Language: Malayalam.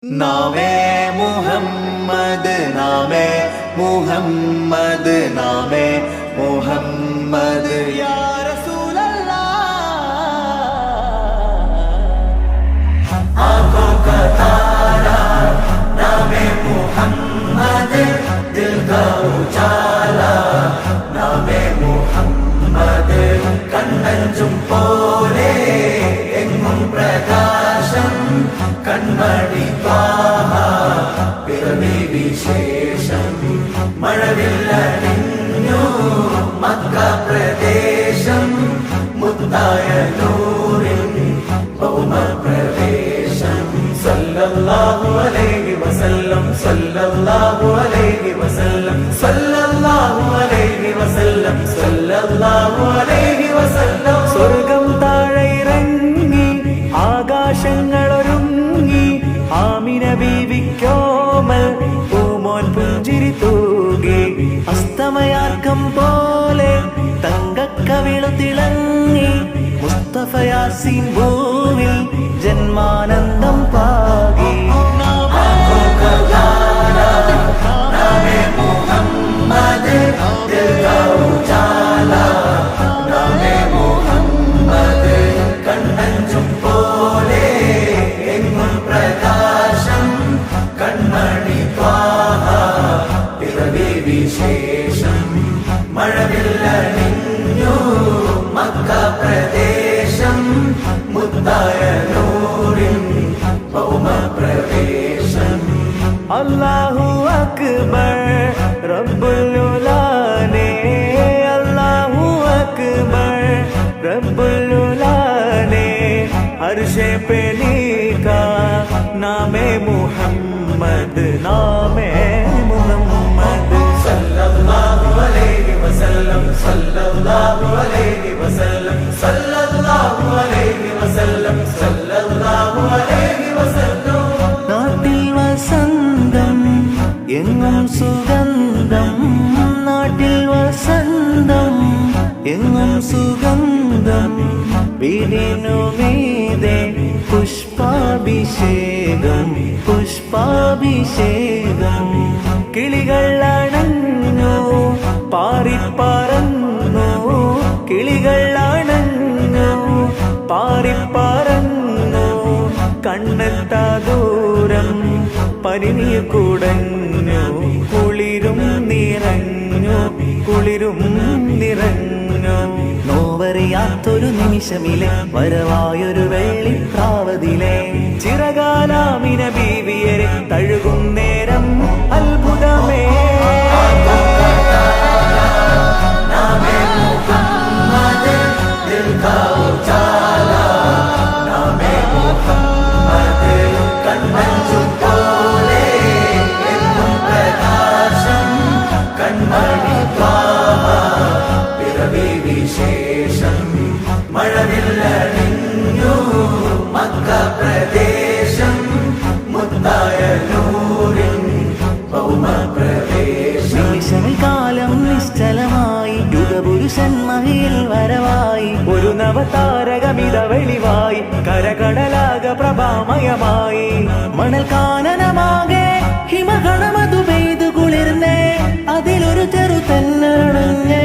नामे मुहम्मद नामे मुहम्मद नामे मुहम्मद या रसूल अल्लाह। आंखों का तारा नामे मुहम्मद, दिल का उजाला नामे मुहम्मद, കണ്ണഞ്ചും പോലെ എങ്ങും പ്രകാശം കൺമണി ത്വാഹ പിറവി വിശേഷം മഴവില്ലണിഞ്ഞു മക്ക പ്രദേശം മുത്തായ നൂറിൻ ഭൗമ പ്രവേശം സല്ലല്ലാഹു അലൈഹി വസല്ലം സല്ലല്ലാഹു അലൈഹി വസല്ലം സല്ലല്ലാഹു അലൈഹി വസല്ലം സല്ലല്ലാഹു അലൈഹി വസല്ലം സ്വർഗം താഴെ ഇറങ്ങി ആകാശങ്ങളൊരുങ്ങി ആമിന ബീവിക്കോമൽ പൂമോൻ പുഞ്ചിരി തൂകി അസ്തമയാർക്കം പോലെ തങ്കക്കവിളു തിളങ്ങി മുസ്തഫ യാസീൻ ഭൂവിൽ ജന്മാനന്ദം പാകി വിശേഷം മഴവില്ലണിഞ്ഞു മക്ക പ്രദേശം മുത്തായ നൂറിൻ ഭൗമ പ്രവേശം അല്ലാഹു അക്ബർ റബ്ബുൽ ഉലാനെ അല്ലാഹു അക്ബർ റബ്ബുൽ ഉലാനെ അർശേ पे लिखा नामे मुहम्मद नामे मुहम्मद सल्लल्लाहु अलैहि वसल्लम सल्लल्लाहु अलैहि वसल्लम सल्लल्लाहु अलैहि वसल्लम सल्लल्लाहु अलैहि वसल्लम നാട്ടിൽ വസന്തം എങ്ങും സുഗന്ധം നാട്ടിൽ വസന്തം എങ്ങും സുഗന്ധം വീടിനു മീതെ പുഷ്പാഭിഷേകം പുഷ്പാഭിഷേകം കിളികൾ അണഞ്ഞു പാറിപ്പറന്നു കിളികൾ അണഞ്ഞു പാറിപ്പറന്നു കണ്ണെത്താ ദൂരം പരിനീർ കുടഞ്ഞു കുളിരും നിറഞ്ഞു കുളിരും നിറഞ്ഞു നോവറിയാത്തൊരു നിമിഷമിലെ വരവായൊരു വെള്ളിപ്രാവതിലെ ചിറകാലാമിന ബീവിയരെ തഴുകും നേരം അത്ഭുതമേ വിശേഷം മഴവില്ലണിഞ്ഞു മക്ക പ്രദേശം മുത്തായ നൂറിൻ ഭൗമ പ്രവേശം നിമിഷങ്ങൾ കാലം നിശ്ചലമായി യുഗപുരുഷൻ മഹിയിൽ വരവായി ഒരു നവതാരകമിത വെളിവായി കരകടലാക പ്രഭാമയമായി മണൽ കാനനമാകെ ഹിമഗണമതു പെയ്തു കുളിർന്നേ അതിലൊരു ചെറു തെന്നണഞ്ഞേ